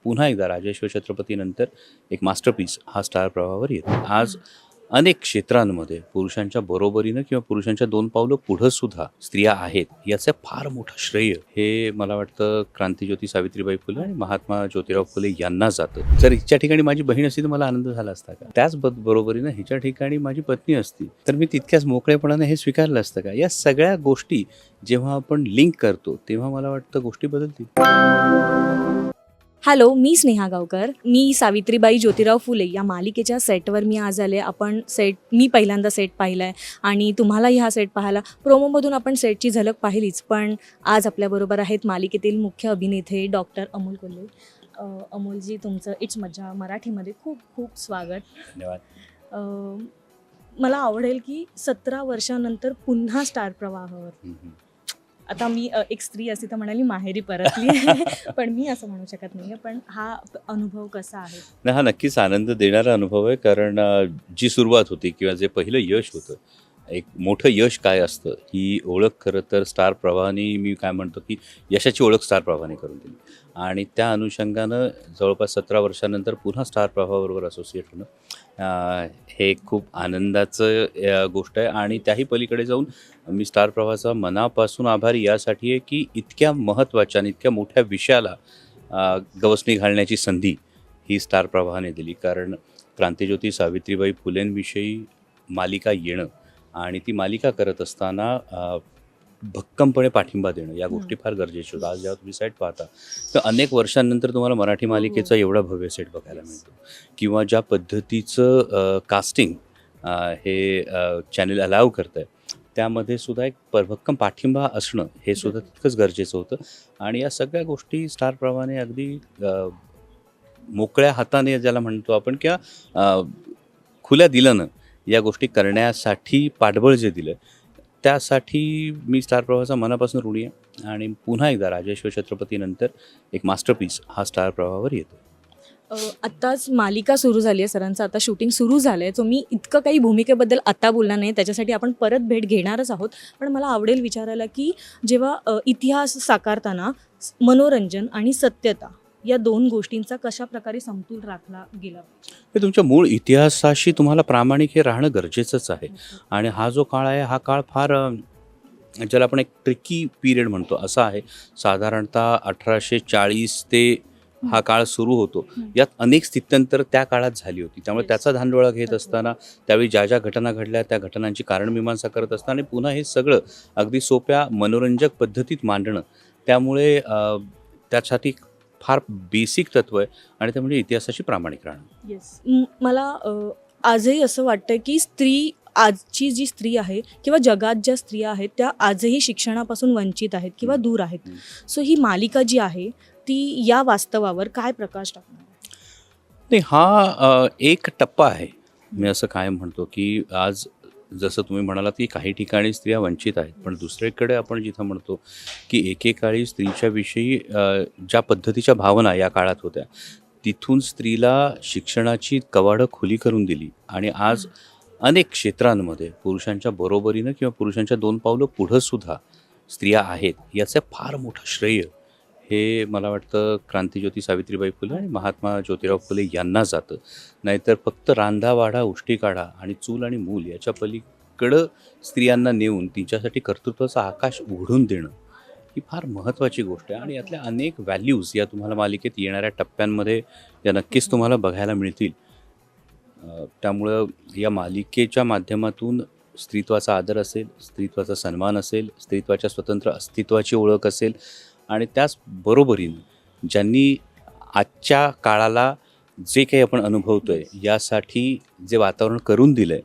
पुन्हा एकदा राजेश्वर छत्रपतीनंतर एक मास्टरपीस हा स्टार प्रवाहावर येतो. आज अनेक क्षेत्रांमध्ये पुरुषांच्या बरोबरीनं किंवा पुरुषांच्या 2 पावलं पुढं सुद्धा स्त्रिया आहेत. याचं फार मोठं श्रेय हे मला वाटतं क्रांतिज्योती सावित्रीबाई फुले आणि महात्मा ज्योतिराव फुले यांना जातं. जर हिच्या ठिकाणी माझी बहीण असती तर मला आनंद झाला असता का? त्याच बरोबरीनं हिच्या ठिकाणी माझी पत्नी असती तर मी तितक्याच मोकळेपणाने हे स्वीकारलं असतं का? या सगळ्या गोष्टी जेव्हा आपण लिंक करतो तेव्हा मला वाटतं गोष्टी बदलतील. हॅलो, मी स्नेहा गावकर. मी सावित्रीबाई ज्योतिराव फुले या मालिकेच्या सेटवर मी आज आले. मी पहिल्यांदा सेट पाहिला आहे आणि तुम्हालाही हा सेट पाहायला प्रोमोमधून आपण सेटची झलक पाहिलीच. पण आज आपल्याबरोबर आहेत मालिकेतील मुख्य अभिनेते डॉक्टर अमोल कोल्हे. अमोलजी, तुमचं इट्स मज्जा मराठीमध्ये खूप खूप स्वागत. धन्यवाद. मला आवडेल की 17 वर्षानंतर पुन्हा स्टार प्रवाहावर. आता मी एक स्त्री असती तर म्हणाली माहेरी परतली आहे, पण मी असं म्हणू शकत नाही आहे. पण हा अनुभव कसा आहे? नाही, हा नक्कीच आनंद देणारा अनुभव आहे. कारण जी सुरुवात होती किंवा जे पहिलं यश होतं, एक मोठं यश काय असतं ही ओळख खरं तर स्टार प्रवाहाने, मी काय म्हणतो की यशाची ओळख स्टार प्रवाहाने करून दिली. आणि त्या अनुषंगानं जवळपास 17 वर्षानंतर पुन्हा स्टार प्रवाहाबरोबर असोसिएट होणं हे खूप आनंदाचं गोष्ट आहे. आणि त्याही पलीकडे जाऊन मी स्टार प्रवाहाचा मनापासून आभारी यासाठी आहे की इतक्या महत्त्वाच्या आणि इतक्या मोठ्या विषयाला गवसणी घालण्याची संधी ही स्टार प्रवाहाने दिली. कारण क्रांतिज्योती सावित्रीबाई फुलेंविषयी मालिका येणं आणि ती मालिका करत असताना भक्कमपणे पाठिंबा देणं या गोष्टी फार गरजेच्या होत्या. आज जेव्हा तुम्ही सेट पाहता तर अनेक वर्षांनंतर तुम्हाला मराठी मालिकेचा एवढा भव्य सेट बघायला मिळतो किंवा ज्या पद्धतीचं कास्टिंग हे चॅनल अलाव करतं आहे त्यामध्ये सुद्धा एक भक्कम पाठिंबा असणं हे सुद्धा तितकंच गरजेचं होतं. आणि या सगळ्या गोष्टी स्टार प्रवाहाने अगदी मोकळ्या हाताने ज्याला म्हणतो आपण किंवा खुल्या दिलानं या गोष्टी करण्यासाठी पाठबळ जे दिलं त्यासाठी मी स्टार प्रवाहाचा मनापासून ऋणी आहे. आणि पुन्हा एकदा राजेश्वर छत्रपतीनंतर एक मास्टरपीस हा स्टार प्रवाहावर येतो. आत्ताच मालिका सुरू झाली आहे, सरांचं आता शूटिंग सुरू झालं आहे. सो मी इतकं काही भूमिकेबद्दल आत्ता बोलणार नाही, त्याच्यासाठी आपण परत भेट घेणारच आहोत. पण मला आवडेल विचारायला की जेव्हा इतिहास साकारताना मनोरंजन आणि सत्यता या 2 गोष्टींचा कशा प्रकारे समतोल राखला गेला? हे तुमच्या मूळ इतिहासाशी तुम्हाला प्रामाणिक हे राहणं गरजेचंच आहे. आणि हा जो काळ आहे हा काळ फार ज्याला आपण एक ट्रिकी पिरियड म्हणतो असा आहे. साधारणतः 1840 ते हा काळ सुरू होतो. यात अनेक स्थित्यंतर त्या काळात झाली होती. त्यामुळे त्याचा धांडोळा घेत असताना त्यावेळी ज्या ज्या घटना घडल्या त्या घटनांची कारणमीमांसा करत असताना आणि पुन्हा हे सगळं अगदी सोप्या मनोरंजक पद्धतीत मांडणं त्यामुळे त्यासाठी फार बेसिक तत्व आहे आणि ते म्हणजे इतिहासाशी प्रामाणिक राहणं. येस, मला आजही असं वाटतं की आजची जी स्त्री आहे किंवा जगात ज्या स्त्रिया आहेत त्या आजही शिक्षणापासून वंचित आहेत किंवा दूर आहेत. सो ही मालिका जी आहे ती या वास्तवावर काय प्रकाश टाकणार? नाही, हा एक टप्पा आहे. मी असं कायम म्हणतो की आज जसं तुम्ही म्हणालात की काही ठिकाणी स्त्रिया वंचित आहेत, पण दुसरीकडे आपण जिथं म्हणतो की एकेकाळी स्त्रीच्या विषयी ज्या पद्धतीच्या भावना या काळात होत्या तिथून स्त्रीला शिक्षणाची कवाडं खुली करून दिली. आणि आज अनेक क्षेत्रांमध्ये पुरुषांच्या बरोबरीनं किंवा पुरुषांच्या 2 पावलं पुढं सुद्धा स्त्रिया आहेत. याचं फार मोठं श्रेय हे मला वाटतं क्रांतिज्योती सावित्रीबाई फुले आणि महात्मा ज्योतिराव फुले यांना जातं. नाहीतर फक्त रांधा वाढा उष्टी काढा आणि चूल आणि मूल याच्या पलीकडं स्त्रियांना नेऊन तिच्यासाठी कर्तृत्वाचा आकाश उघडून देणं ही फार महत्त्वाची गोष्ट आहे. आणि यातल्या अनेक व्हॅल्यूज या तुम्हाला मालिकेत येणाऱ्या टप्प्यांमध्ये या नक्कीच तुम्हाला बघायला मिळतील. त्यामुळं या मालिकेच्या माध्यमातून स्त्रीत्वाचा आदर असेल, स्त्रीत्वाचा सन्मान असेल, स्त्रीत्वाच्या स्वतंत्र अस्तित्वाची ओळख असेल आणि त्याच बरोबरीनं ज्यांनी आजच्या काळाला जे काही आपण अनुभवतोय यासाठी जे वातावरण करून दिलं आहे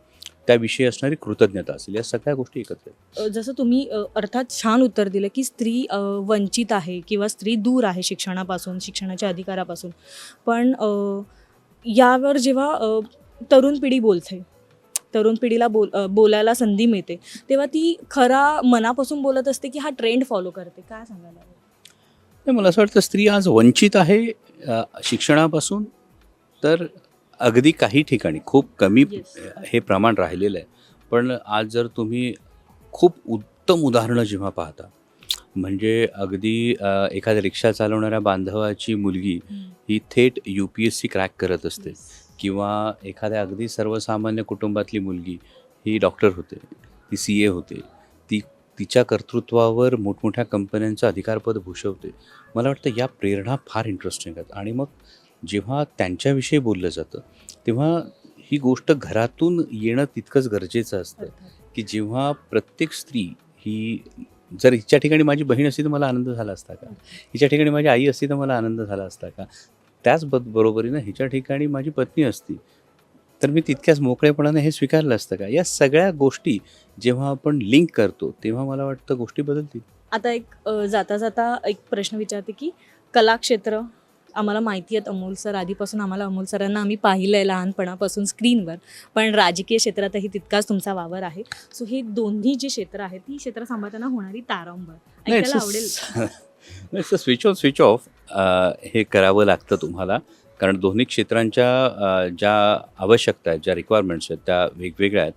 त्याविषयी असणारी कृतज्ञता असेल, या सगळ्या गोष्टी एकत्र आहेत. जसं तुम्ही अर्थात छान उत्तर दिलं की स्त्री वंचित आहे किंवा स्त्री दूर आहे शिक्षणापासून, शिक्षणाच्या अधिकारापासून. पण यावर जेव्हा तरुण पिढी बोलते, तरुण पिढीला बोलायला संधी मिळते, तेव्हा ती खरा मनापासून बोलत असते की हा ट्रेंड फॉलो करते. काय सांगायला? नाही, मला असं वाटतं स्त्री आज वंचित आहे शिक्षणापासून. तर अगदी काही ठिकाणी खूप कमी हे प्रमाण राहिलेलं आहे. पण आज जर तुम्ही खूप उत्तम उदाहरणं जेव्हा पाहता म्हणजे अगदी एखाद्या रिक्षा चालवणाऱ्या बांधवाची मुलगी ही थेट UPSC क्रॅक करत असते किंवा एखाद्या अगदी सर्वसामान्य कुटुंबातली मुलगी ही डॉक्टर होते, ती CA होते, ती तिच्या कर्तृत्वावर मोठमोठ्या कंपन्यांचं अधिकारपद भूषवते. मला वाटतं या प्रेरणा फार इंटरेस्टिंग आहेत आणि मग जेव्हा त्यांच्याविषयी बोललं जातं तेव्हा ही गोष्ट घरातून येणं तितकंच गरजेचं असतं की जेव्हा प्रत्येक स्त्री ही जर हिच्या ठिकाणी माझी बहीण असती तर मला आनंद झाला असता का, हिच्या ठिकाणी माझी आई असती तर मला आनंद झाला असता का, त्याच बरोबरीनं हिच्या ठिकाणी माझी पत्नी असती तर मी तितक्याच मोकळेपणाने हे स्वीकारलं असतं का. या सगळ्या गोष्टी जेव्हा आपण लिंक करतो तेव्हा मला वाटतं गोष्टी बदलतील. आता एक जाता जाता एक प्रश्न विचारते की कलाक्षेत्र आम्हाला माहिती आहेत, अमोल सर आधीपासून आम्हाला अमोल सरांना आम्ही पाहिलं आहे लहानपणापासून स्क्रीनवर, पण राजकीय क्षेत्रातही तितकाच तुमचा वावर आहे. सो हे दोन्ही जी क्षेत्र आहेत ती क्षेत्र सांभाळताना होणारी तारंबळ ऐकायला आवडेल. स्विच ऑन स्विच ऑफ हे करावं लागतं तुम्हाला, कारण दोन्ही क्षेत्रांच्या ज्या आवश्यकता आहेत, ज्या रिक्वायरमेंट्स आहेत त्या वेगवेगळ्या आहेत.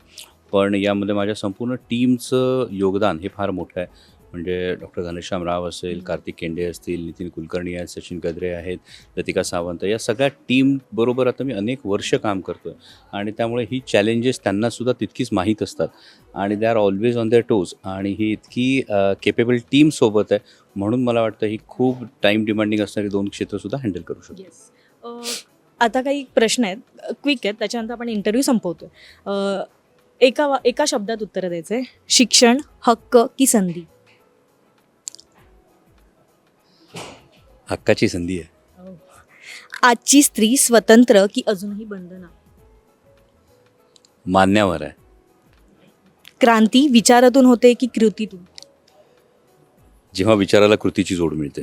पण यामध्ये माझ्या संपूर्ण टीमचं योगदान हे फार मोठं आहे. म्हणजे डॉक्टर घनश्याम राव असेल, कार्तिक केंडे असतील, नितीन कुलकर्णी आहेत, सचिन गद्रे आहेत, लतिका सावंत, या सगळ्या टीमबरोबर आता मी अनेक वर्ष काम करतो आहे आणि त्यामुळे ही चॅलेंजेस त्यांनासुद्धा तितकीच माहीत असतात आणि they are always on their toes आणि ही इतकी केपेबल टीमसोबत आहे म्हणून मला वाटतं ही खूप टाईम डिमांडिंग असणारी दोन क्षेत्रसुद्धा हँडल करू शकतो. येस. आता काही प्रश्न आहेत, क्विक आहेत, त्याच्यानंतर आपण इंटरव्ह्यू संपवतो. एका शब्दात उत्तर द्यायचं आहे. शिक्षण, हक्क की संधी? हक्काची संधी आहे. आजची स्त्री स्वतंत्र की अजूनही बंधना? मान्यवर आहे. क्रांती विचारातून होते की कृतीतून? जेव्हा विचाराला कृतीची जोड मिळते.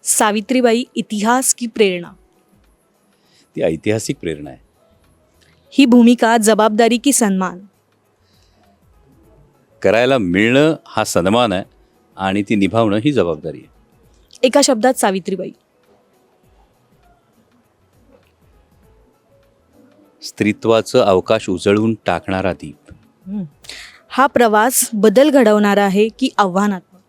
सावित्रीबाई इतिहास की प्रेरणा? ती ऐतिहासिक प्रेरणा आहे. ही भूमिका जबाबदारी की सन्मान? करायला मिळणं हा सन्मान आहे आणि ती निभावणं ही जबाबदारी आहे. एका शब्दात सावित्रीबाई? स्त्रीत्वाचं अवकाश उजळून टाकणारा दीप. हा प्रवास बदल घडवणारा आहे की आव्हानात्मक?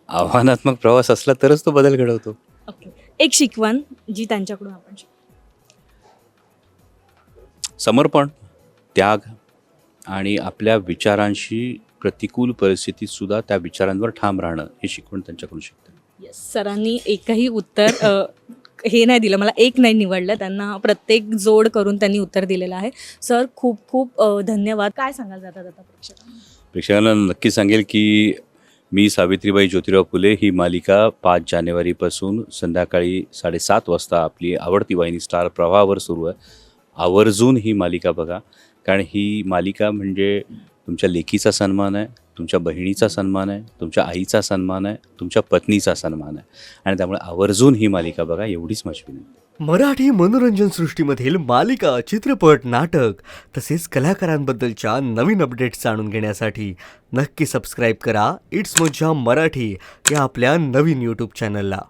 आव्हानात्मक प्रवास असला तरच तो बदल घडवतो. ओके. एक शिकवण जी त्यांच्याकडून आपण समर्पण, त्याग आणि आपल्या विचारांशी प्रतिकूल परिस्थितीतसुद्धा त्या विचारांवर ठाम राहणं हे शिकवण त्यांच्याकडून शिकतं. येस. सरांनी एकही उत्तर हे नाही दिलं, मला एक नाही निवडलं, त्यांना प्रत्येक जोड करून त्यांनी उत्तर दिलेलं आहे. सर खूप खूप धन्यवाद. काय सांगाल जाता जाता प्रेक्षकांना नक्की सांगेल की मी सावित्रीबाई ज्योतिराव फुले ही मालिका 5 जानेवारीपासून संध्याकाळी 7:30 वाजता आपली आवडती वाहिनी स्टार प्रवाहावर सुरू आहे. आवर्जून ही मालिका बघा, कारण ही मालिका म्हणजे तुमच्या लेकीचा सन्मान आहे, तुमच्या बहिणीचा सन्मान आहे, तुमच्या आईचा सन्मान आहे, तुमच्या पत्नीचा सन्मान आहे आणि त्यामुळे आवर्जून ही मालिका बघा, एवढीच माझी विनंती. मराठी मनोरंजन सृष्टीमधील मालिका, चित्रपट, नाटक तसेच कलाकारांबद्दलच्या नवीन अपडेट्स जाणून घेण्यासाठी नक्की सबस्क्राईब करा इट्स मज्जा मराठी या आपल्या नवीन यूट्यूब चॅनलला.